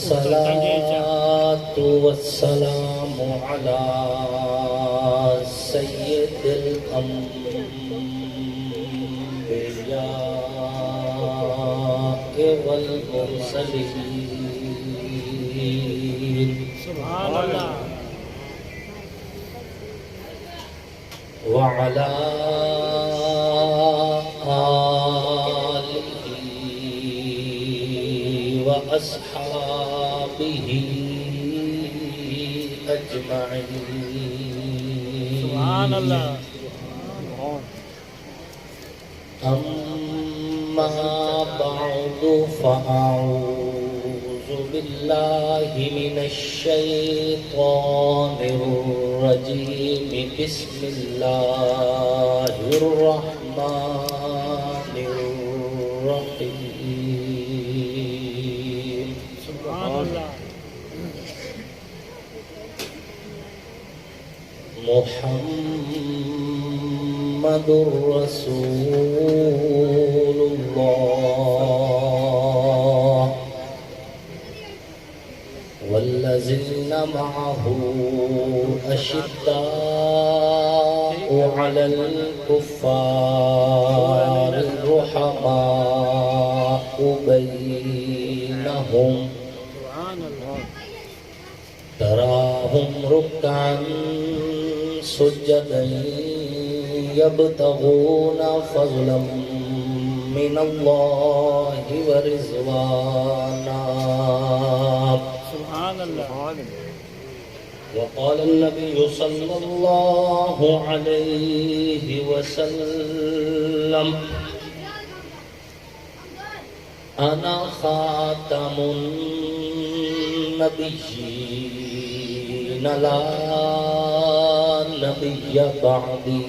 والصلاة والسلام على سيد الأنبياء والمرسلين سبحان اللہ وعلى آله وأصحابه أجمعين سبحان اللہ أما بعد فأعوذ بالله من الشيطان الرجيم بسم الله الرحمن الرحيم سبحان اللہ محمد رسول الله والذين معه أشداء على الكفار رحماء بينهم سبحان اللہ تراهم ركعا سجدا يبتغون فضلا من الله ورضوانا سبحان اللہ وقال النبي صلى الله عليه وسلم أنا خاتم النبيين لا نبي بعدي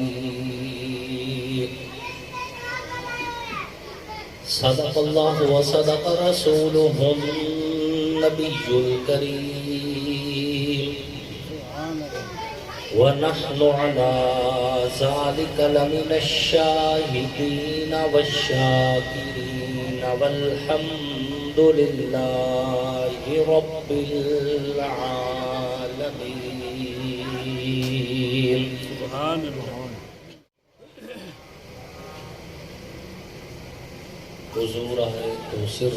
صدق الله وصدق رسوله النبي الكريم ونحن على ذلك لمن الشاهدين والشاكرين والحمد لله رب العالمين سبحان اللہ حضور آئے تو سر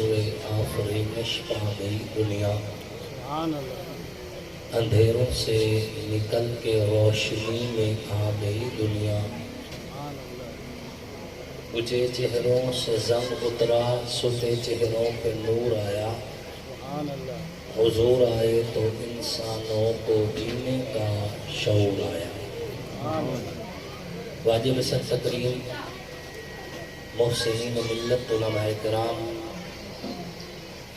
آفرینش پا گئی دنیا سبحان اللہ اندھیروں سے نکل کے روشنی میں آ گئی دنیا سبحان اللہ بجھے چہروں سے زنگ اترا ستے چہروں پہ نور آیا سبحان اللہ حضور آئے تو انسانوں کو جینے کا شعور آیا سبحان اللہ واجب سر تقریم محسنین ملت علماء کرام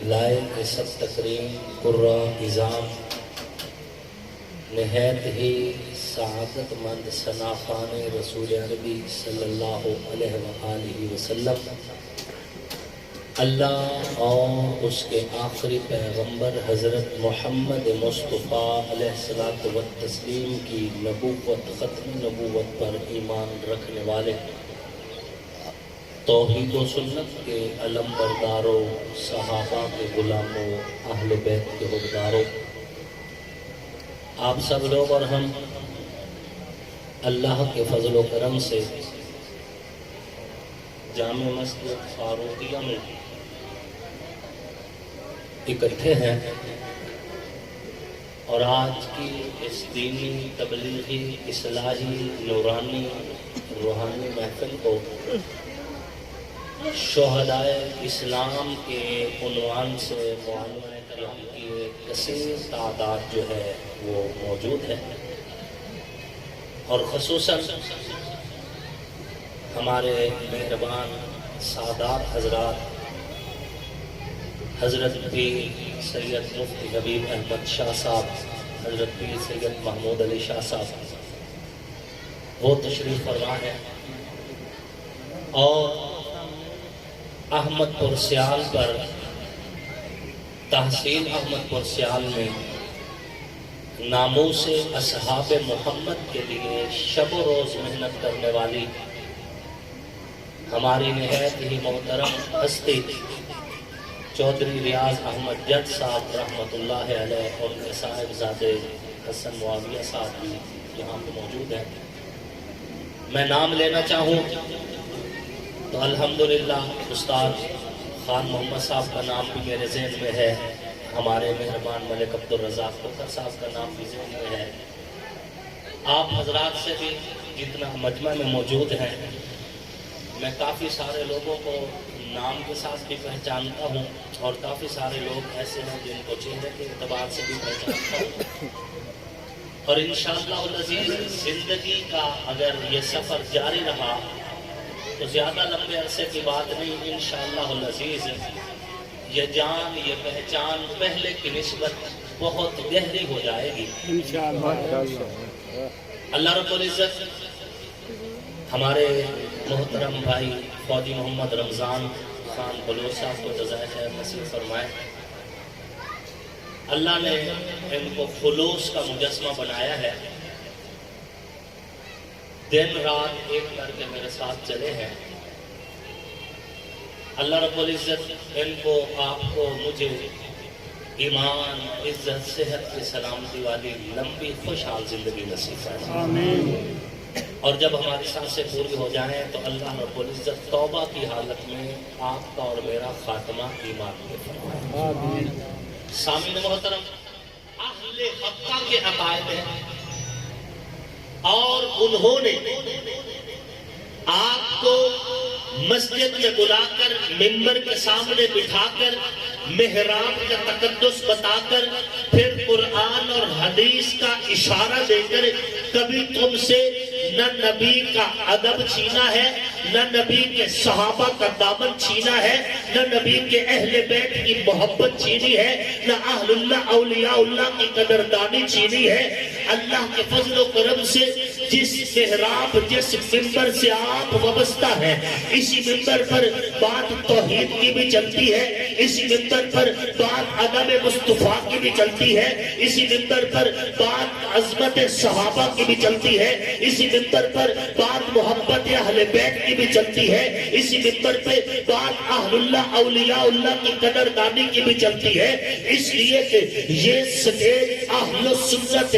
لائے کے سب تقریم قرہ نظام نہایت ہی سعادت مند ثناخان رسول عربی صلی اللہ علیہ وآلہ وسلم اللہ اور اس کے آخری پیغمبر حضرت محمد مصطفیٰ علیہ الصلوۃ والتسلیم کی نبوت ختم نبوت پر ایمان رکھنے والے توحید و سنت کے علم برداروں صحابہ کے غلاموں اہل بیت کے حقداروں آپ سب لوگ اور ہم اللہ کے فضل و کرم سے جامع مسجد فاروقیہ میں اکٹھے ہیں اور آج کی اس دینی تبلیغی اصلاحی نورانی روحانی محفل کو شہدائے اسلام کے عنوان سے معلومہ کرام کی ایک کثیر تعداد جو ہے وہ موجود ہے اور خصوصاً ہمارے مہربان سادات حضرات حضرت پیر سید مفتی حبیب احمد شاہ صاحب حضرت پیر سید محمود علی شاہ صاحب وہ تشریف فرما ہے اور احمد پور سیال پر تحصیل احمد پور سیال میں ناموس اصحاب محمد کے لیے شب و روز محنت کرنے والی ہماری نہایت ہی محترم ہستی چودھری ریاض احمد جٹ صاحب رحمۃ اللہ علیہ اور ان کے صاحبزادے حسن معاویہ صاحب بھی یہاں پہ موجود ہیں. میں نام لینا چاہوں تو الحمدللہ استاد خان محمد صاحب کا نام بھی میرے ذہن میں ہے, ہمارے مہربان ملک عبدالرزاق کوکر صاحب کا نام بھی ذہن میں ہے. آپ حضرات سے بھی جتنا مجمع میں موجود ہیں, میں کافی سارے لوگوں کو نام کے ساتھ بھی پہچانتا ہوں اور کافی سارے لوگ ایسے ہیں جن کو چہرے کے اعتبار سے بھی پہچانتا ہوں. اور انشاءاللہ العزیز زندگی کا اگر یہ سفر جاری رہا تو زیادہ لمبے عرصے کی بات نہیں, انشاءاللہ العزیز یہ جان یہ پہچان پہلے کی نسبت بہت گہری ہو جائے گی انشاءاللہ. اللہ رب العزت ہمارے محترم بھائی فوجی محمد رمضان خان بلوچ صاحب کو جزائے خیر نصیب فرمائے. اللہ نے ان کو خلوص کا مجسمہ بنایا ہے, دن رات ایک کر کے میرے ساتھ چلے ہیں. اللہ رب العزت ان کو, آپ کو, مجھے ایمان, عزت, صحت کی سلامتی والی لمبی خوشحال زندگی نصیب فرمائے. آمین. اور جب ہماری سانسیں پوری ہو جائیں تو اللہ رب العزت توبہ کی حالت میں آپ کا اور میرا خاتمہ ایمان میں فرمائے. آمین. سامعین محترم, اہل حقہ کے عقائد ہیں اور انہوں نے آپ کو مسجد میں بلا کر ممبر کے سامنے بٹھا کر محراب کا تقدس بتا کر پھر قرآن اور حدیث کا اشارہ دے کر کبھی تم سے نہ نبی کا ادب چھینا ہے, نہ نبی کے صحابہ کا دامن چھینا ہے, نہ نبی کے اہل بیت کی محبت چھینی ہے, نہ اہل اللہ اولیاء اللہ کی قدردانی چھینی ہے. اللہ کے فضل و کرم سے جس محراب جس ممبر سے آپ وابستہ ہیں, اسی ممبر پر بات توحید کی بھی چلتی ہے, اسی ممبر پر بات ادب مصطفیٰ کی بھی چلتی ہے, اسی ممبر پر بات عظمت صحابہ کی بھی چلتی ہے, اسی ممبر پر بات محبت اہل بیت کی بھی چلتی ہے, اسی ممبر پہ بات اہل اللہ اولیاء اللہ کی قدردانی کی بھی چلتی ہے. اس لیے کہ یہ سٹیج اہل السنت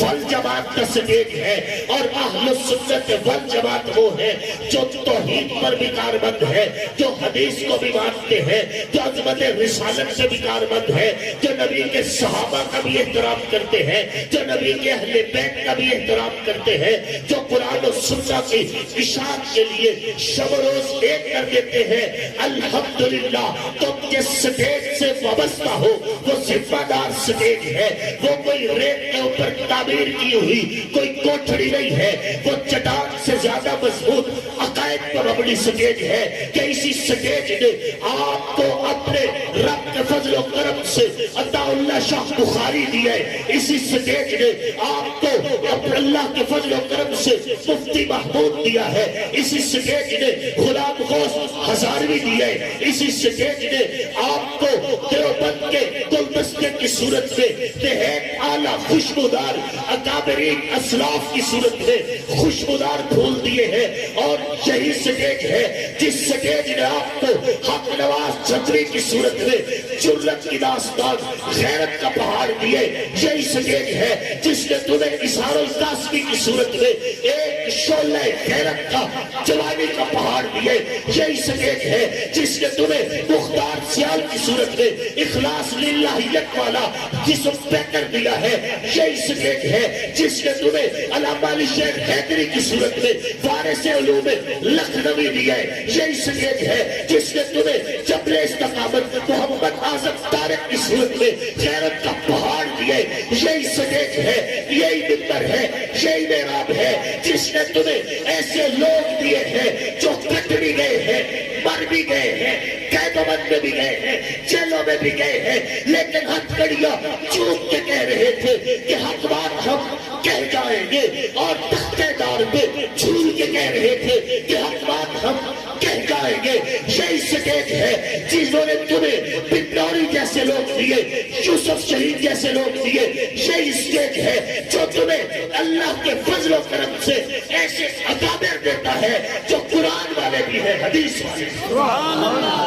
والجماعت کا سٹیج ہے, اور اہل السنت والجماعت وہ ہے جو توحید پر بھی کاربند ہے, جو حدیث کو بھی مانتے ہیں, جو عظمت رسالت سے بھی کاربند ہے, جو نبی کے صحابہ کا بھی احترام کرتے ہیں, جو نبی کے اہل بیت کا بھی احترام کرتے ہیں, جو قرآن و سنت کی اشاعت کے لیے شب و روز ایک کر دیتے ہیں. الحمدللہ تم جس سٹیج سے وابستہ ہو وہ ذمہ دار سٹیج ہے, وہ کوئی ریت کے اوپر تعمیر کی ہوئی کوئی کوٹھڑی نہیں ہے, وہ چٹان سے زیادہ مضبوط عقائد پر مبنی سٹیج ہے کہ اسی سٹیج نے آپ کو اپنے رب کے فضل و کرم سے عطا اللہ شاہ بخاری دی ہے, اسی سٹیج نے آپ کو اپنے اللہ کے فضل و کرم سے مفتی محمود دیا ہے, اسی سٹیج نے غلام غوث ہزاروی دی ہے, اسی سٹیج نے آپ کو دیوبند کے گلدستے کی صورت میں بہت اعلیٰ خوشبودار اکابرین اسلاف کی صورت میں خوشبودار پھول دیے ہیں. اور یہی سٹیج ہے جس سٹیج نے آپ کو حق نواز چھتری کی صورت میں جرت کی داستان غیرت کا پہاڑ دیے, یہی سٹیج ہے جس نے تمہیں اسحار القاسمی کی صورت میں ایک شعلہ غیرت کا جوانی کا پہاڑ دیے, یہی سٹیج ہے جس نے تمہیں مختار سیال کی صورت میں اخلاص للہیت والا جسم پیکر دیا ہے, یہی سٹیج ہے جس نے تمہیں علامہ علی شیخ حیدری کی صورت میں وارث علوم لکھنوی دیا ہے, یہی سٹیج ہے جس نے تمہیں جبل استقامت محمد اعظم طارق کی صورت میں غیرت کا پہاڑ دیا ہے, یہی سٹیج ہے, یہی ممبر ہے, یہی محراب ہے جس نے تمہیں ایسے لوگ دیے ہیں جو کٹ بھی گئے ہیں, مر بھی گئے ہیں, قید و بند میں بھی گئے ہیں, جیلوں میں بھی گئے ہیں, لیکن ہتھکڑیاں چوک کے کہہ رہے تھے کہ حق بات ہم کہہ جائیں گے, اور تختے دار پہ جھول کے کہہ رہے تھے کہ حق بات ہم کہہ جائیں گے. یہی سٹیج ہے جنہوں نے تمہیں بنوری جیسے لوگ دیے, یوسف شہید جیسے لوگ دیے, یہی سٹیج ہے جو تمہیں اللہ کے فضل و کرم سے ایسے اکابر دیتا ہے جو قرآن والے بھی ہیں، حدیث والے بھی ہیں۔ سبحان اللہ،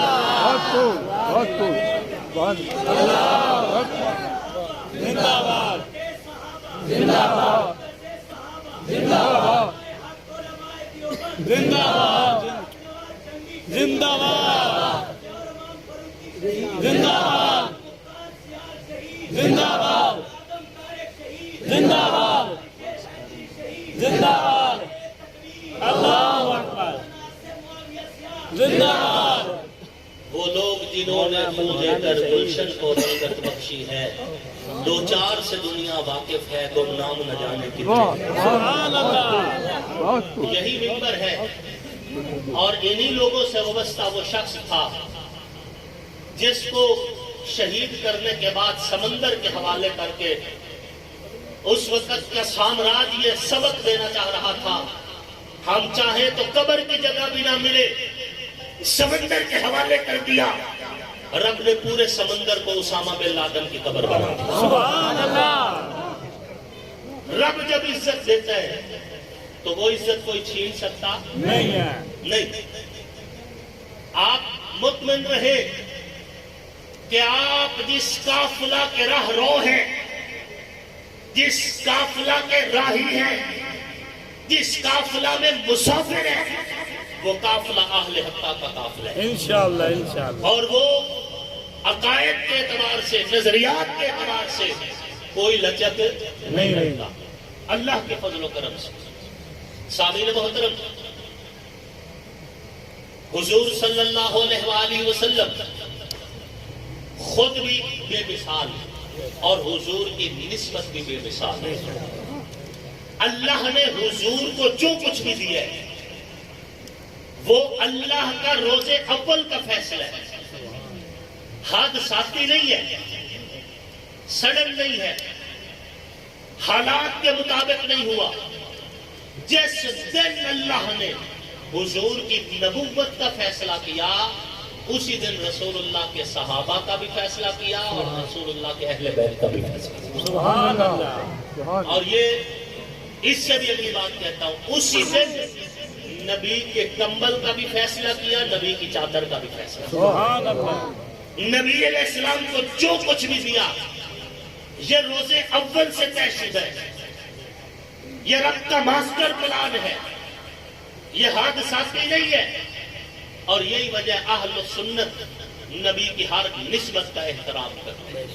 بہت خوب، بہت خوب، بہت زندہ باد، زندہ باد، زندہ باد، زندہ باد، زندہ باد، زندہ باد، زندہ باد، زندہ باد، زندہ باد، اللہ اکبر، زندہ باد۔ وہ لوگ جنہوں نے منہ دے کر گلشن کو رنگت بخشی ہے، دو چار سے دنیا واقف ہے، گمنام نہ جانے کتنے ہیں۔ سبحان اللہ، بہت خوب، یہی ممبر ہے اور انہی لوگوں سے وابستہ وہ شخص تھا جس کو شہید کرنے کے بعد سمندر کے حوالے کر کے اس وقت کا سامراج یہ سبق دینا چاہ رہا تھا، ہم چاہیں تو قبر کی جگہ بھی نہ ملے، سمندر کے حوالے کر دیا، رب نے پورے سمندر کو اسامہ بن لادن کی قبر بنا دی۔ سبحان اللہ، رب جب عزت دیتا ہے تو وہ عزت کوئی چھین سکتا نہیں ہے، نہیں۔ آپ مطمئن رہے کہ آپ جس قافلہ کے راہ رو ہیں، جس قافلہ کے راہی ہیں، جس قافلہ میں مسافر ہیں، وہ قافلہ اہل حقہ کا قافلہ ہے، انشاءاللہ، انشاءاللہ، اور وہ عقائد کے اعتبار سے، نظریات کے اعتبار سے کوئی لچک نہیں رہتا، اللہ کے فضل و کرم سے۔ سامعین محترم، حضور صلی اللہ علیہ وآلہ وسلم خود بھی بے مثال اور حضور کی نسبت بھی بے مثال ہے۔ اللہ نے حضور کو جو کچھ بھی دیا ہے وہ اللہ کا روز اول کا فیصلہ ہے، حادثاتی نہیں ہے، سڈن نہیں ہے، حالات کے مطابق نہیں ہوا۔ جس دن اللہ نے حضور کی نبوت کا فیصلہ کیا، اسی دن رسول اللہ کے صحابہ کا بھی فیصلہ کیا اور رسول اللہ کے اہل بیت کا بھی فیصلہ کیا۔ سبحان اللہ، سبحان اور یہ اس سے بھی اگلی بات کہتا ہوں، اسی دن نبی کے کمبل کا بھی فیصلہ کیا، نبی کی چادر کا بھی فیصلہ کیا۔ سبحان اللہ، نبی علیہ السلام کو جو کچھ بھی دیا یہ روز اول سے طے شدہ ہے، یہ رب کا ماسٹر پلان ہے، یہ حادثاتی نہیں ہے، اور یہی وجہ اہل سنت نبی کی ہر نسبت کا احترام کرتے ہیں۔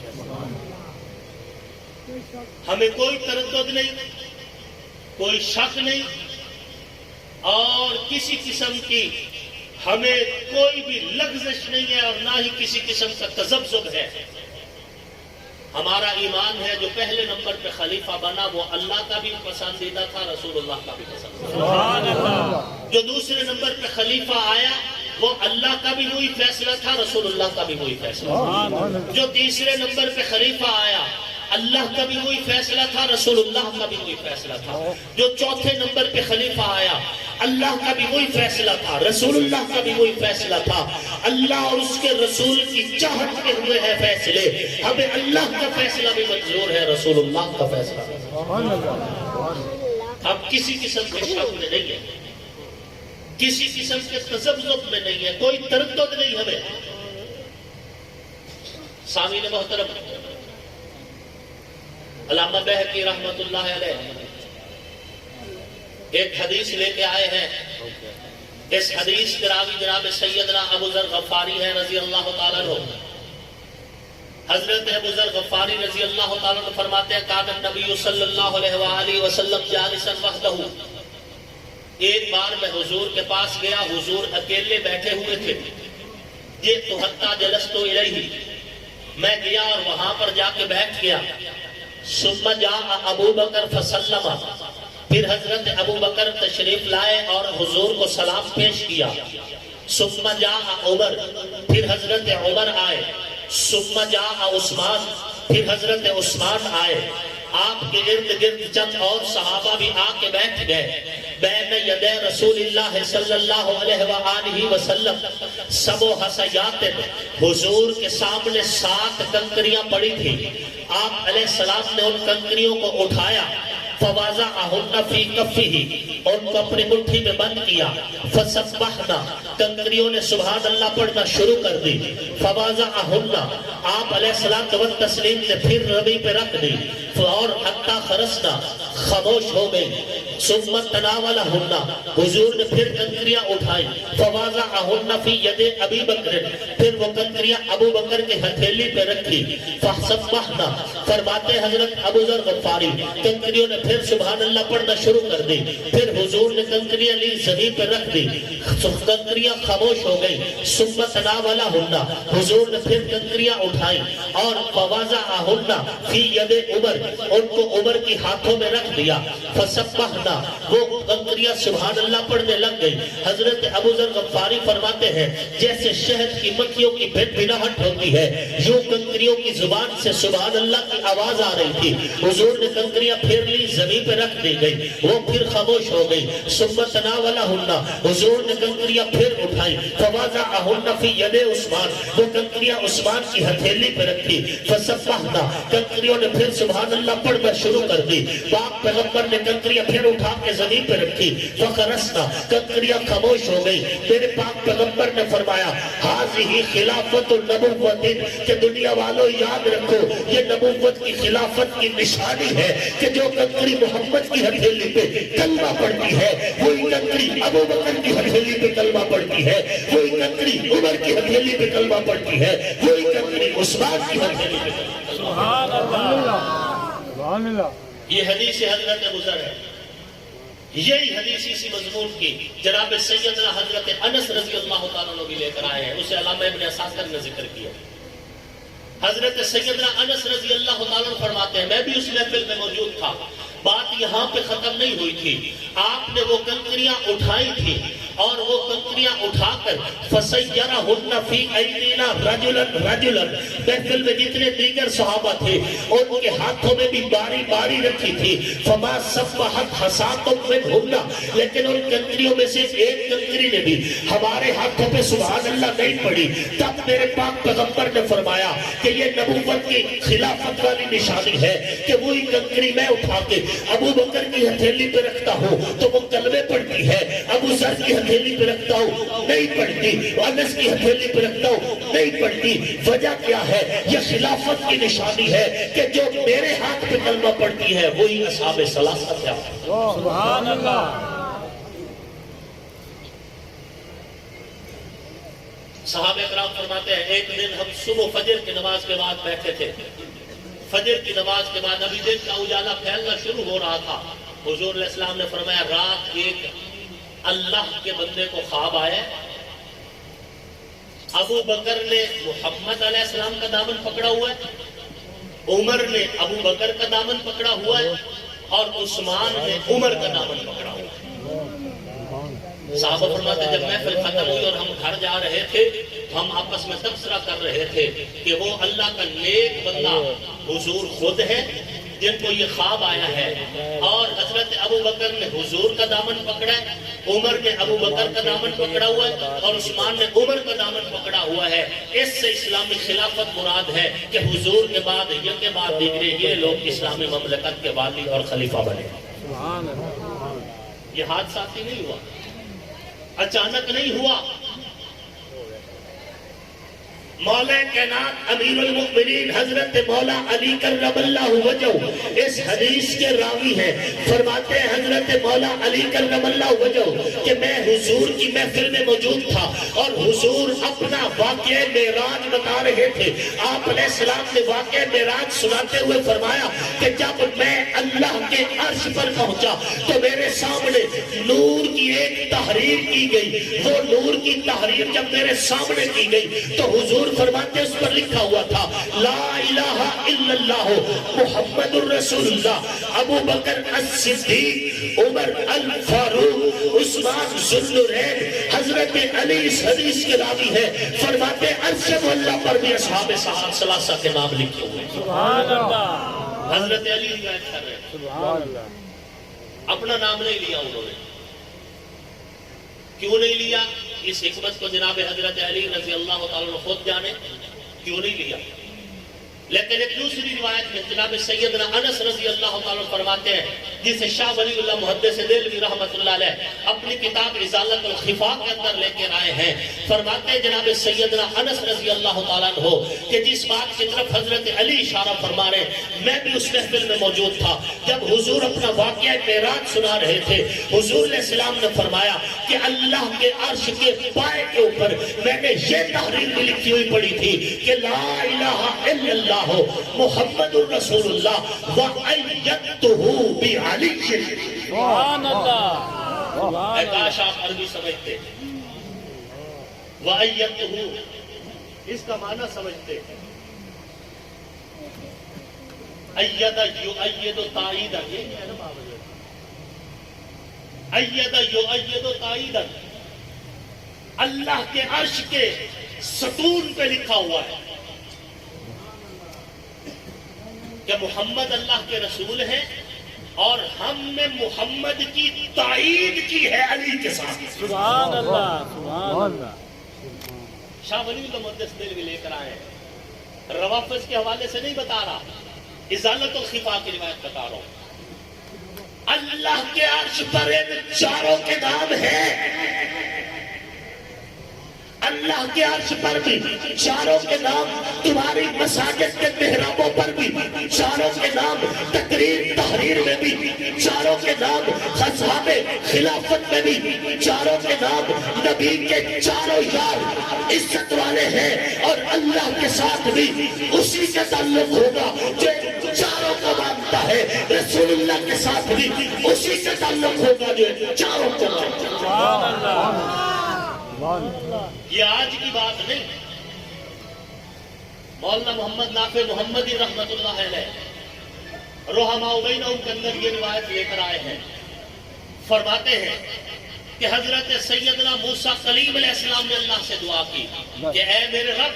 ہمیں کوئی تردد نہیں، کوئی شک نہیں، اور کسی قسم کی ہمیں کوئی بھی لغزش نہیں ہے، اور نہ ہی کسی قسم کا تذبذب ہے۔ ہمارا ایمان ہے جو پہلے نمبر پہ خلیفہ بنا وہ اللہ کا بھی پسندیدہ تھا، رسول اللہ کا بھی پسندیدہ تھا۔ سبحان اللہ، جو دوسرے نمبر پہ خلیفہ آیا وہ اللہ کا بھی وہی فیصلہ تھا، رسول اللہ کا بھی وہی فیصلہ تھا۔ سبحان اللہ، جو تیسرے نمبر پہ خلیفہ آیا اللہ کا بھی وہی فیصلہ تھا، رسول اللہ کا بھی وہی فیصلہ تھا۔ جو چوتھے نمبر پہ خلیفہ آیا اللہ کا بھی وہی فیصلہ تھا، رسول اللہ کا بھی وہی فیصلہ تھا۔ اللہ اور اس کے رسول کی چاہت میں ہوئے ہیں فیصلے، ہمیں اللہ کا فیصلہ بھی منظور ہے، رسول اللہ کا فیصلہ بھی۔ سبحان اللہ، سبحان اللہ، اب کسی قسم کے شک میں نہیں ہے، کسی قسم کے تذبذب میں نہیں ہے، کوئی تردد نہیں ہمیں۔ سامعین محترم، علامہ بہقی رحمت اللہ علیہ ایک حدیث لے کے آئے ہیں۔ اس حدیث کے راوی جناب سیدنا ابو ذر غفاری ہے رضی اللہ تعالیٰ عنہ۔ حضرت ابو ذر غفاری رضی اللہ تعالیٰ عنہ فرماتے ہیں کان النبی صلی اللہ علیہ وآلہ وسلم جالسا وحدہ، ایک بار میں حضور کے پاس گیا، حضور اکیلے بیٹھے ہوئے تھے۔ یہ تو حتی جلستو الیہ، میں گیا اور وہاں پر جا کے بیٹھ گیا۔ ثم جاء ابو بکر فسلم، پھر حضرت ابو بکر تشریف لائے اور حضور کو سلام پیش کیا۔ ثم جاء عمر، پھر حضرت عمر آئے۔ ثم جاء عثمان، پھر حضرت عثمان آئے۔ آپ کے ارد گرد چند اور صحابہ بھی آ کے بیٹھ گئے۔ بین یدی رسول اللہ صلی اللہ علیہ وآلہ وسلم سبع حصیات، حضور کے سامنے 7 کنکریاں پڑی تھی۔ آپ علیہ السلام نے ان کنکریوں کو اٹھایا فوازعہن فی کفہ، ان کو اپنی مٹھی میں بند کیا، فسبحنا، کنکریوں نے سبحان اللہ پڑھنا شروع کر دی، فوازعہن، آپ علیہ السلام و تسلیم نے پھر ربی پہ رکھ دی، اور حتی خرسنا، خاموش ہو گئی، ثم تناولہن، حضور نے پھر کنکریاں اٹھائی، فوازعہن فی ید ابی بکر، پھر وہ کنکریاں ابو بکر کے ہتھیلی پہ رکھی، فسبحنا، فرماتے حضرت ابو ذر غفاری، کنکریوں نے پھر سبحان اللہ پڑھنا شروع کر دی، پھر حضور نے کنکریاں لی زمین پہ رکھ دی، کنکریاں خاموش ہو گئی، ثم تناولہن، حضور نے پھر کنکریاں اٹھائی، اور فوازعہن فی ید عمر، ان کو عمر کی ہاتھوں میں رکھ دیا، فسبحنا، وہ کنکریاں سبحان اللہ پڑھنے لگ گئی۔ حضرت ابو ذر غفاری فرماتے ہیں جیسے شہد کی مکھیوں کی بھنبھناہٹ ہوتی ہے، یوں کنکریوں کی زبان سے سبحان اللہ کی آواز آ رہی تھی، حضور نے کنکریاں پھیر لی، زمین پہ رکھ دی گئی، وہ پھر خاموش ہو گئی، ثم تناولہن، حضور نے کنکریاں پھر اٹھائی، فوازعہن فی ید عثمان، وہ کنکریاں عثمان کی ہتھیلی پہ رکھی، فسبحنا، کنکریوں نے پھر سبحان اللہ پڑھنا شروع کر دی، پاک پیغمبر نے کنکریاں پھر اٹھا کے زمین پہ رکھی، فخرسنا، کنکریاں خاموش ہو گئی، میرے پاک پیغمبر نے فرمایا حاضی خلافت النبوت، کہ دنیا والوں یاد رکھو یہ نبوت کی خلافت کی نشانی ہے کہ جو کنکری محمد کی ہتھیلی پہ کلمہ پڑھتی ہے، وہی کنکری ابو بکر کی ہتھیلی پہ کلمہ پڑھتی ہے، وہی کنکری عمر کی ہتھیلی پہ کلمہ پڑھتی ہے، وہی کنکری عثمان کی ہتھیلی پہ کلمہ پڑھتی ہے۔ سبحان اللہ، سبحان اللہ۔ یہ حدیث حضرت ابو ذر ہے، یہی حدیث اسی مضمون کی جناب سیدنا حضرت انس رضی اللہ تعالیٰ عنہ بھی لے کر آئے ہیں، اسے علامہ ابن اساکر نے ذکر کیا۔ حضرت سیدنا انس رضی اللہ تعالیٰ عنہ فرماتے ہیں میں بھی اس محفل میں موجود تھا، بات یہاں پہ ختم نہیں ہوئی تھی، آپ نے وہ کنکریاں اٹھائی تھی، اور وہ کنکریاں اٹھا کر فَسَيَّرَهُنَّ فِي أَيْدِينَا رَجُلًا، محفل میں جتنے دیگر صحابہ تھے ان کے ہاتھوں میں بھی باری باری رکھی تھی، فَمَا صَفَّحَتْ حَسَاكُمْ مِنْهُنَّ، لیکن ان کنکریوں میں سے ایک کنکری نے بھی ہمارے ہاتھوں پہ سبحان اللہ نہیں پڑھی۔ تب میرے پاک پیغمبر نے فرمایا کہ یہ نبوت کی خلافت والی نشانی ہے کہ وہی کنکری میں اٹھا کے ابو بکر کی ہتھیلی پہ رکھتا ہوں تو وہ کلمے پڑھتی ہے، ابو ذر کی ہتھیلی پہ رکھتا ہوں نہیں پڑھتی، انس کی ہتھیلی پہ رکھتا ہوں نہیں پڑھتی۔ وجہ کیا ہے؟ یہ خلافت کی نشانی ہے کہ جو میرے ہاتھ پہ کلمہ پڑھتی ہے وہی اصحاب ثلاثہ ہے۔ سبحان اللہ۔ صحابہ کرام فرماتے ہیں ایک دن ہم صبح فجر کی نماز کے بعد بیٹھے تھے، فجر کی نماز کے بعد ابھی دن کا اجالا پھیلنا شروع ہو رہا تھا، حضور علیہ السلام نے فرمایا رات ایک اللہ کے بندے کو خواب آئے، ابو بکر نے محمد علیہ السلام کا دامن پکڑا ہوا ہے، عمر نے ابو بکر کا دامن پکڑا ہوا ہے، اور عثمان نے عمر کا دامن پکڑا ہوا ہے۔ صحابہ فرماتے جب محفل ختم ہوئی اور ہم گھر جا رہے تھے ہم آپس میں تبصرہ کر رہے تھے کہ وہ اللہ کا نیک بندہ حضور خود ہے جن کو یہ خواب آیا ہے، اور حضرت ابو بکر نے حضور کا دامن پکڑا ہے، عمر نے ابو بکر کا دامن پکڑا ہوا ہے، اور عثمان نے عمر کا دامن پکڑا ہوا ہے۔ اس سے اسلامی خلافت مراد ہے کہ حضور کے بعد یہ کے بعد دیگرے یہ لوگ اسلامی مملکت کے والی اور خلیفہ بنے۔ یہ حادثاتی نہیں ہوا، اچانک نہیں ہوا۔ مولا کائنات امیر المؤمنین حضرت مولا علی کرم اللہ وجہہ اس حدیث کے راوی ہیں، فرماتے ہیں حضرت مولا علی کرم اللہ وجہہ کہ میں حضور کی محفل میں موجود تھا اور حضور اپنا واقعہ معراج بتا رہے تھے۔ آپ علیہ السلام نے واقعہ معراج سناتے ہوئے فرمایا کہ جب میں اللہ کے عرش پر پہنچا تو میرے سامنے نور کی ایک تحریر کی گئی، وہ نور کی تحریر جب میرے سامنے کی گئی تو حضور فرماتے اس پر لکھا ہوا تھا لا الہ الا اللہ محمد الرسول اللہ، ابو بکر الصدیق، عمر الفاروق، عثمان ذو النورین، حضرت علی اس حدیث کے راوی ہے، فرماتے عرش اللہ پر بھی اصحاب ثلاثہ کے نام لکھے ہوئے۔ سبحان اللہ۔ حضرت علی روایت کر رہے ہیں، سبحان اللہ۔ اپنا نام نہیں لیا انہوں نے، کیوں نہیں لیا؟ اس حکمت کو جناب حضرت علی رضی اللہ تعالیٰ عنہ خود جانے کیوں نہیں لیا۔ لیکن ایک دوسری روایت میں جناب سیدنا انس رضی اللہ تعالیٰ عنہ فرماتے ہیں جسے شاہ ولی اللہ محدث دہلوی رحمۃ اللہ علیہ اپنی کتاب ازالت الخفا کے اندر لے کر آئے ہیں. فرماتے ہیں جناب سیدنا انس رضی اللہ تعالیٰ عنہ کہ جس بات کی طرف حضرت علی اشارہ فرما رہے ہیں، میں بھی اس محفل میں موجود تھا جب حضور اپنا واقعہ معراج سنا رہے تھے. حضور علیہ السلام نے فرمایا کہ اللہ کے عرش کے پائے کے اوپر میں نے یہ تحریر بھی لکھی ہوئی پڑی تھی کہ لا الہ الا اللہ محمد الرسول اللہ وَأَيَّدْتُهُ بِعَلِيٍّ. سبحان اللہ. کاش آپ عربی سمجھتے وَأَيَّدْتُهُ اس کا معنی سمجھتے. اَيَّدَ يُؤَيِّدُ تَعِيدًا، یہ ہے نا بابا. اَيَّدَ يُؤَيِّدُ تَعِيدًا اللہ کے عرش کے ستون پہ لکھا ہوا ہے کہ محمد اللہ کے رسول ہیں اور ہم نے محمد کی تائید کی ہے علی کے ساتھ. سبحان اللہ. سبحان اللہ. شاہ ولی اللہ محدث دہلوی لے کر آئے ہیں. روافظ کے حوالے سے نہیں بتا رہا، ازالت الخفا کی روایت بتا رہا ہوں. اللہ کے عرش پر ان چاروں کے نام ہیں. اللہ کے عرش پر بھی چاروں کے نام، تمہاری مساجد کے محرابوں پر بھی چاروں کے نام، تقریر تحریر میں بھی چاروں کے نام، خطاب خلافت میں بھی چاروں کے نام. نبی کے چاروں یار عزت والے ہیں اور اللہ کے ساتھ بھی اسی کا تعلق ہوگا جو چاروں کو مانتا ہے. رسول اللہ کے ساتھ بھی اسی کا تعلق ہوگا جو چاروں کو مانتا ہے. یہ آج کی بات نہیں. مولانا محمد نافع محمدی رحمت اللہ علیہ رحماء بینہم کے اندر یہ روایت لے کر آئے ہیں. فرماتے ہیں کہ حضرت سیدنا موسیٰ کلیم علیہ السلام نے اللہ سے دعا کی کہ اے میرے رب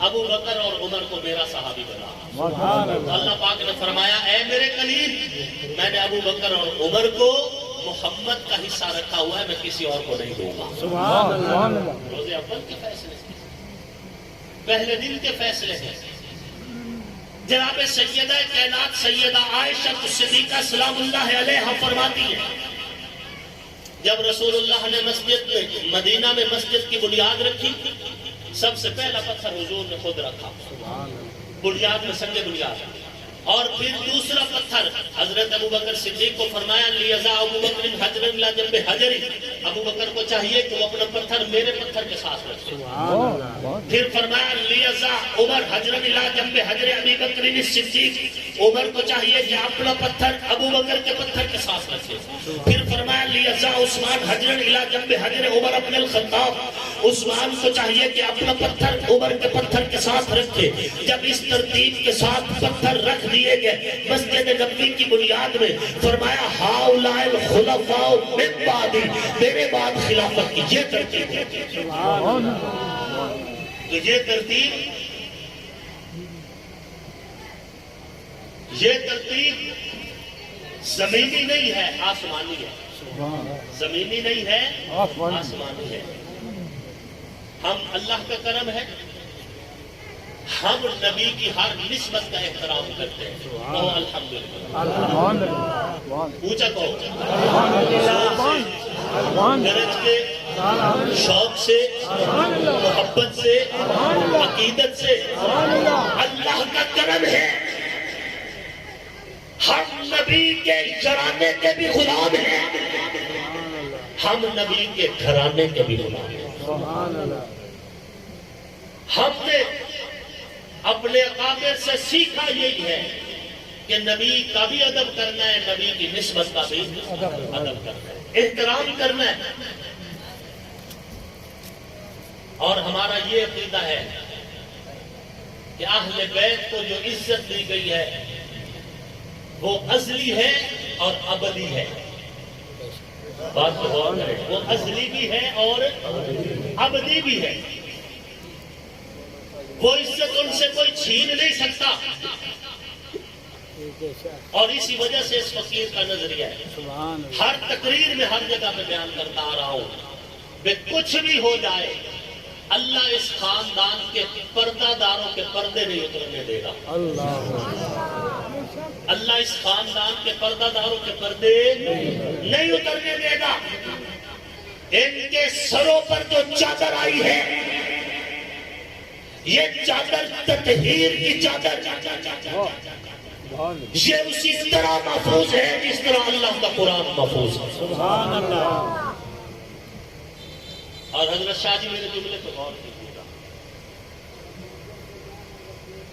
ابو بکر اور عمر کو میرا صحابی بنا. اللہ پاک نے فرمایا اے میرے کلیم میں نے ابو بکر اور عمر کو محمد کا حصہ رکھا ہوا ہے، میں کسی اور کو نہیں دوں گا. سبحان اللہ. روز اول کے فیصلے پہلے دن کے فیصلے ہیں. جناب سیدہ کائنات سیدہ عائشہ صدیقہ سلام اللہ علیہا فرماتی ہے جب رسول اللہ نے مسجد میں مدینہ میں مسجد کی بنیاد رکھی، سب سے پہلا پتھر حضور نے خود رکھا بنیاد میں، سنگ بنیاد. اور پھر دوسرا پتھر حضرت ابو بکر صدیق کو فرمایا لیزا ابو بکر حجر لا جنب حجری، ابو بکر کو چاہیے کہ وہ اپنا پتھر میرے پتھر کے ساتھ رکھے. پھر فرمایا لیزا عمر حجر لا جنب حجر ابی بکر صدیق، عمر کو چاہیے کہ اپنا پتھر ابو بکر کے پتھر کے ساتھ رکھے. پھر فرمایا لیزا عثمان حجر لا جنب حجر عمر ابن الخطاب، عثمان کو چاہیے کہ اپنا پتھر عمر کے پتھر کے ساتھ رکھے. جب اس ترتیب کے ساتھ پتھر رکھ دیے گئے مسجد نبوی کی بنیاد میں، فرمایا ہؤلاء الخلفاء من بعدی، میرے بعد خلافت کی یہ ترتیب ہے. تو یہ ترتیب زمینی نہیں ہے، آسمانی ہے. زمینی نہیں ہے، آسمانی ہے. ہم اللہ کا کرم ہے، ہم نبی کی ہر نسبت کا احترام کرتے ہیں. الحمدللہ. اونچا کہو، درج کے، شوق سے، محبت سے، عقیدت سے. اللہ کا کرم ہے، ہم نبی کے گھرانے کے بھی غلام ہیں، ہم نبی کے گھرانے کے بھی غلام ہیں. ہم نے اپنے اکابر سے سیکھا یہی ہے کہ نبی کا بھی ادب کرنا ہے، نبی کی نسبت کا بھی ادب کرنا ہے، احترام کرنا ہے. اور ہمارا یہ عقیدہ ہے کہ اہل بیت کو جو عزت دی گئی ہے وہ ازلی ہے اور ابدی ہے. بات کو غور کریں، وہ ازلی بھی ہے اور ابدی بھی ہے. وہ عزت ان سے کوئی چھین نہیں سکتا. اور اسی وجہ سے اس فقیر کا نظریہ ہے، ہر تقریر میں ہر جگہ پہ بیان کرتا آ رہا ہوں کہ کچھ بھی ہو جائے اللہ اس خاندان کے پردہ داروں کے پردے نہیں اترنے دے گا. اللہ اس خاندان کے پردہ داروں کے پردے نہیں اترنے دے گا. ان کے سروں پر جو چادر آئی ہے یہ چادر تطہیر کی چادر یہ اسی طرح محفوظ ہے جس طرح اللہ کا قرآن محفوظ ہے. سبحان اللہ. اور حضرت شاہ جی میرے جملے پہ غور کیجیے گا.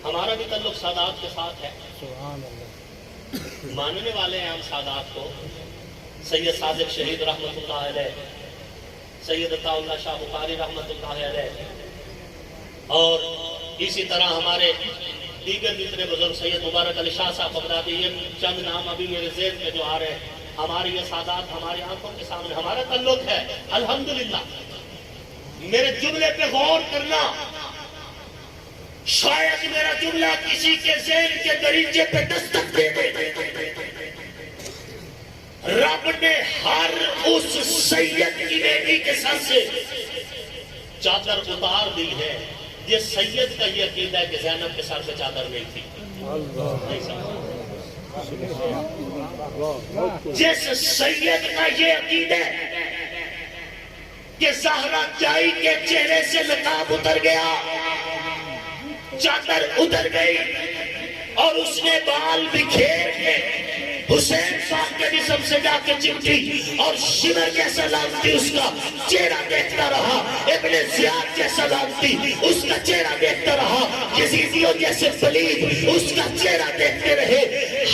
ہمارا بھی تعلق سادات کے ساتھ ہے. سبحان اللہ. ماننے والے ہیں ہم سادات کو. سید صادق شہید رحمت اللہ علیہ، سید عطا اللہ شاہ بخاری رحمت اللہ علیہ، اور اسی طرح ہمارے دیگر جتنے بزرگ سید مبارک علی شاہ صاحب بغدادی، یہ چند نام ابھی میرے ذہن میں جو آ رہے ہیں. ہماری یہ سادات ہماری آنکھوں کے سامنے ہمارا تعلق ہے الحمدللہ. میرے جملے پہ غور کرنا. شاید میرا جملہ کسی کے ذہن کے دریچے پہ دستک دے دے. رب نے ہر اس سید کی بیٹی کے سر سے چادر اتار دی ہے. یہ سید کا یہ عقیدہ ہے کہ زینب کے سر سے چادر نہیں تھی. جس سید کا یہ عقیدہ ہے کہ زہرا جائی کے چہرے سے نقاب اتر گیا، چادر اتر گئی، اور اس نے بال بکھیر کے حسین صاحب کے جسم سے جا کے چمٹی، اور شمر جیسا لانتی اس کا چہرہ دیکھتا رہا، ابن زیاد جیسا لانتی اس کا چہرہ دیکھتا رہا، یزیدیوں جیسے پلید اس کا چہرہ دیکھتے رہے.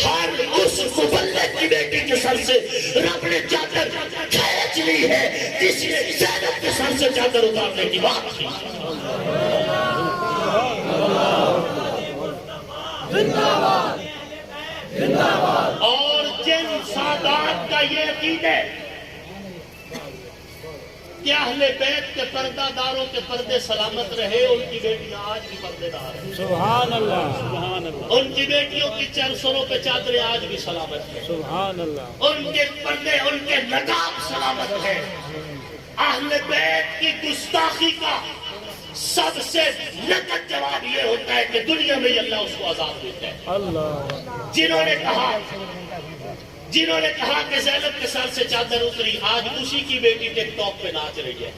ہر اس مبلغ کی بیٹی کے سر سے رب نے چادر کھینچ لی ہے جس نے زینب کے سر سے چادر اتارنے کی بات کی. اور جن سادات کا یہ عقیدہ ہے کہ اہل بیت کے پردہ داروں کے پردے سلامت رہے، ان کی بیٹیاں آج بھی پردے دار ہیں. سبحان اللہ. سبحان اللہ. ان کی بیٹیوں کی سروں پہ چادریں آج بھی سلامت ہیں. سبحان اللہ. ان کے پردے، ان کے نقاب سلامت ہیں. اہل بیت کی گستاخی کا سب سے نقد جواب یہ ہوتا ہے کہ دنیا میں اللہ اس کو عذاب دیتا ہے. اللہ. جنہوں نے کہا کہ زینب کے سر سے چادر اتری، آج اسی کی بیٹی ٹک ٹاک پہ ناچ رہی ہے.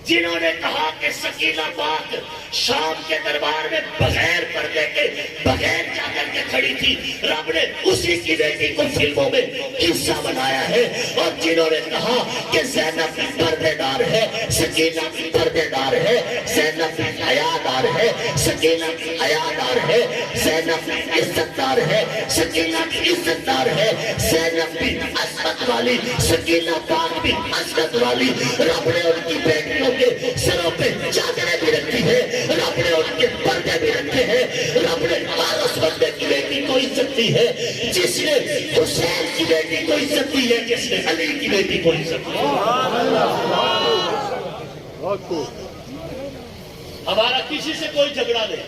جنہوں نے کہا کہ سکینہ پاک شام کے دربار میں بغیر پردے کے، بغیر چادر کے کھڑی تھی، رب نے اسی کی بیٹی کو فلموں میں حصہ بنایا ہے. اور جنہوں نے کہا کہ زینب پردے دار ہے، سکینہ پردے دار ہے، زینب حیادار ہے، سکینہ حیادار ہے، زینب عزت دار ہے، سکینہ عزت دار ہے، زینب بھی عصمت والی، سکینہ پاک بھی عصمت والی. رب نے ان کی بیٹیوں کے سروں پہ چادریں بھی رکھی ہے، رب نے ان کے پردے بھی رکھے ہیں. رب نے ہر اس بندے کی بیٹی کو عزت دی ہے جس نے حسین کی بیٹی کو عزت دی ہے، جس نے علی کی بیٹی کو عزت دی ہے. ہمارا کسی سے کوئی جھگڑا نہیں،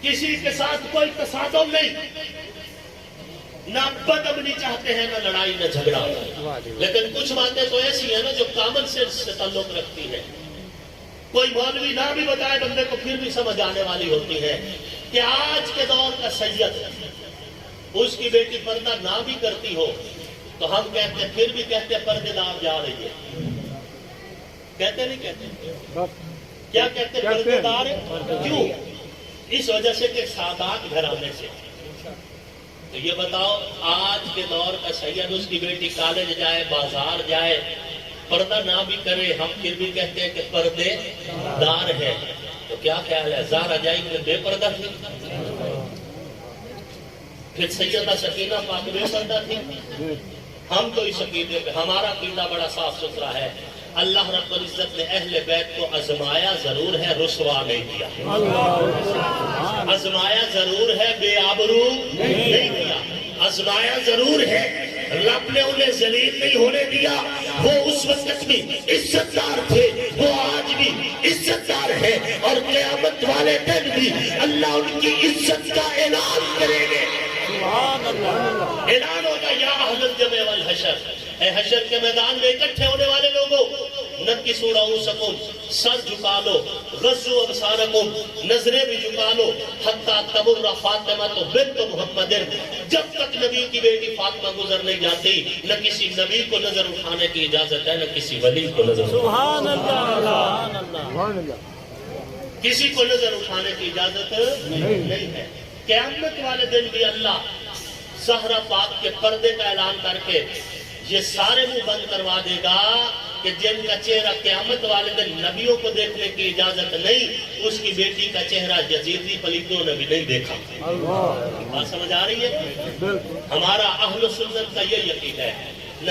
کسی کے ساتھ کوئی تصادم نہیں، نہ بدامنی چاہتے ہیں، نہ لڑائی نہ جھگڑا. لیکن کچھ باتیں تو ایسی ہیں نا جو کامن سینس سے تعلق رکھتی ہیں. کوئی مولوی نہ بھی بتائے بندے کو پھر بھی سمجھ آنے والی ہوتی ہے کہ آج کے دور کا سید اس کی بیٹی پردہ نہ بھی کرتی ہو تو ہم کہتے ہیں، پھر بھی کہتے ہیں پردے دار جا رہی ہے. کہتے نہیں کہتے؟ کیا کہتے ہیں؟ پردے دار ہے. کیوں؟ اس وجہ سے کہ سادات گھرانے سے. تو یہ بتاؤ، آج کے دور کا سید اس کی بیٹی کالج جائے، بازار جائے، پردہ نہ بھی کرے، ہم پھر بھی کہتے ہیں کہ پردے دار ہے. تو کیا خیال ہے، زہرا جائی میں بے پردہ تھی؟ پھر سیدہ سکینہ پاک بے پردہ تھی؟ ہم تو اس عقیدے پہ، ہمارا عقیدہ بڑا صاف ستھرا ہے. اللہ رب العزت نے اہل بیت کو آزمایا ضرور ہے، رسوا نہیں کیا. آزمایا ضرور ہے، بے آبرو نہیں کیا. آزمایا ضرور ہے، رب نے انہیں ذلیل نہیں ہونے دیا. وہ اس وقت بھی عزت دار تھے، وہ آج بھی عزت دار ہے، اور قیامت والے دن بھی اللہ ان کی عزت کا اعلان کریں گے. اعلان ہوگا، یا اہل الجمع والحشر، اے حشر کے میدان میں اکٹھے ہونے والے لوگوں، نکسوا رؤوسکم، سر جھکا لو، غضوا ابصارکم، نظریں بھی جھکا لو، حتی تمر فاطمہ بنت محمد، جب تک نبی کی بیٹی فاطمہ گزر نہیں جاتی نہ کسی نبی کو نظر اٹھانے کی اجازت ہے نہ کسی ولی کو نظر سبحان اللہ سبحان اللہ سبحان اللہ. کسی کو نظر اٹھانے کی اجازت نہیں ہے. قیامت والے دن بھی اللہ زہرا پاک کے پردے کا اعلان کر کے یہ سارے منہ بند کروا دے گا کہ جن کا چہرہ قیامت والے دن نبیوں کو دیکھنے کی اجازت نہیں، اس کی بیٹی کا چہرہ یزیدی پلیتوں نے بھی نہیں دیکھا. بات سمجھ آ رہی ہے؟ بالکل. ہمارا اہل سنت کا یہ یقین ہے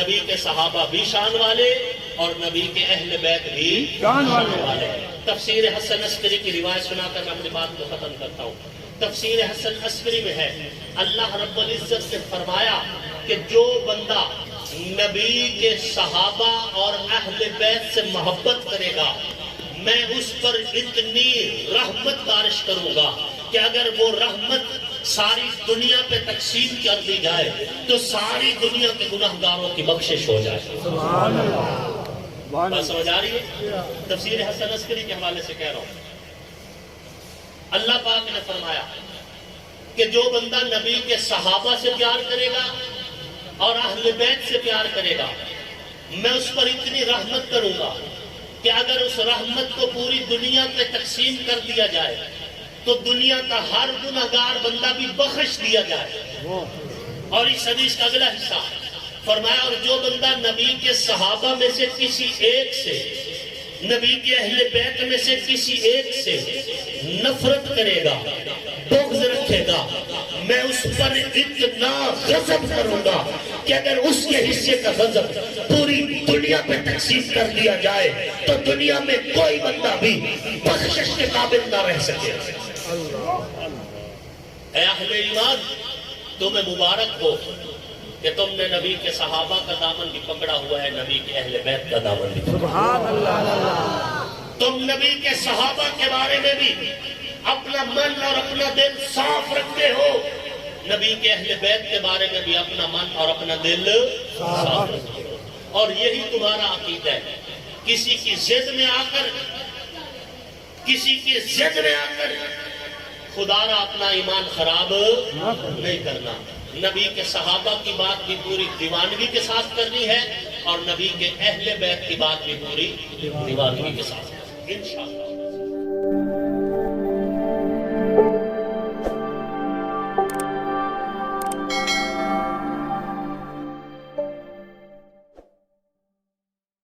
نبی کے صحابہ بھی شان والے اور نبی کے اہل بیت بھی شان والے. تفسیر حسن عسکری کی روایت سنا کر میں اپنی بات کو ختم کرتا ہوں. تفسیر حسن عسکری میں ہے اللہ رب العزت نے فرمایا کہ جو بندہ نبی کے صحابہ اور اہل بیت سے محبت کرے گا میں اس پر اتنی رحمت بارش کروں گا کہ اگر وہ رحمت ساری دنیا پہ تقسیم کر دی جائے تو ساری دنیا کے گناہگاروں کی بخشش ہو جائے. سبحان اللہ. سبحان بات اللہ. سمجھ آ رہی ہے؟ تفسیر حسن عسکری کے حوالے سے کہہ رہا ہوں. اللہ پاک نے فرمایا کہ جو بندہ نبی کے صحابہ سے پیار کرے گا اور اہل بیت سے پیار کرے گا میں اس پر اتنی رحمت کروں گا کہ اگر اس رحمت کو پوری دنیا پہ تقسیم کر دیا جائے تو دنیا کا ہر گناہگار بندہ بھی بخش دیا جائے. اور اس حدیث کا اگلا حصہ فرمایا اور جو بندہ نبی کے صحابہ میں سے کسی ایک سے نبی کے اہل بیت میں سے کسی ایک سے نفرت کرے گا بغض رکھے گا میں اس پر اتنا غضب کروں گا کہ اگر اس کے حصے کا غضب پوری دنیا پہ تقسیم کر دیا جائے تو دنیا میں کوئی بندہ بھی بخشش کے قابل نہ رہ سکے. اے اہل ایمان تمہیں مبارک ہو کہ تم نے نبی کے صحابہ کا دامن بھی پکڑا ہوا ہے نبی کے اہل بیت کا دامن بھی. سبحان اللہ. تم نبی کے صحابہ کے بارے میں بھی اپنا من اور اپنا دل صاف رکھتے ہو نبی کے اہل بیت کے بارے میں بھی اپنا من اور اپنا دل صاف رکھتے ہو. اور یہی تمہارا عقیدہ ہے. کسی کی ضد میں آ کر خدا را اپنا ایمان خراب نہیں کرنا. نبی کے صحابہ کی بات بھی پوری دیوانگی کے ساتھ کرنی ہے اور نبی کے اہل بیت کی بات بھی پوری دیوانگی کے ساتھ انشاءاللہ.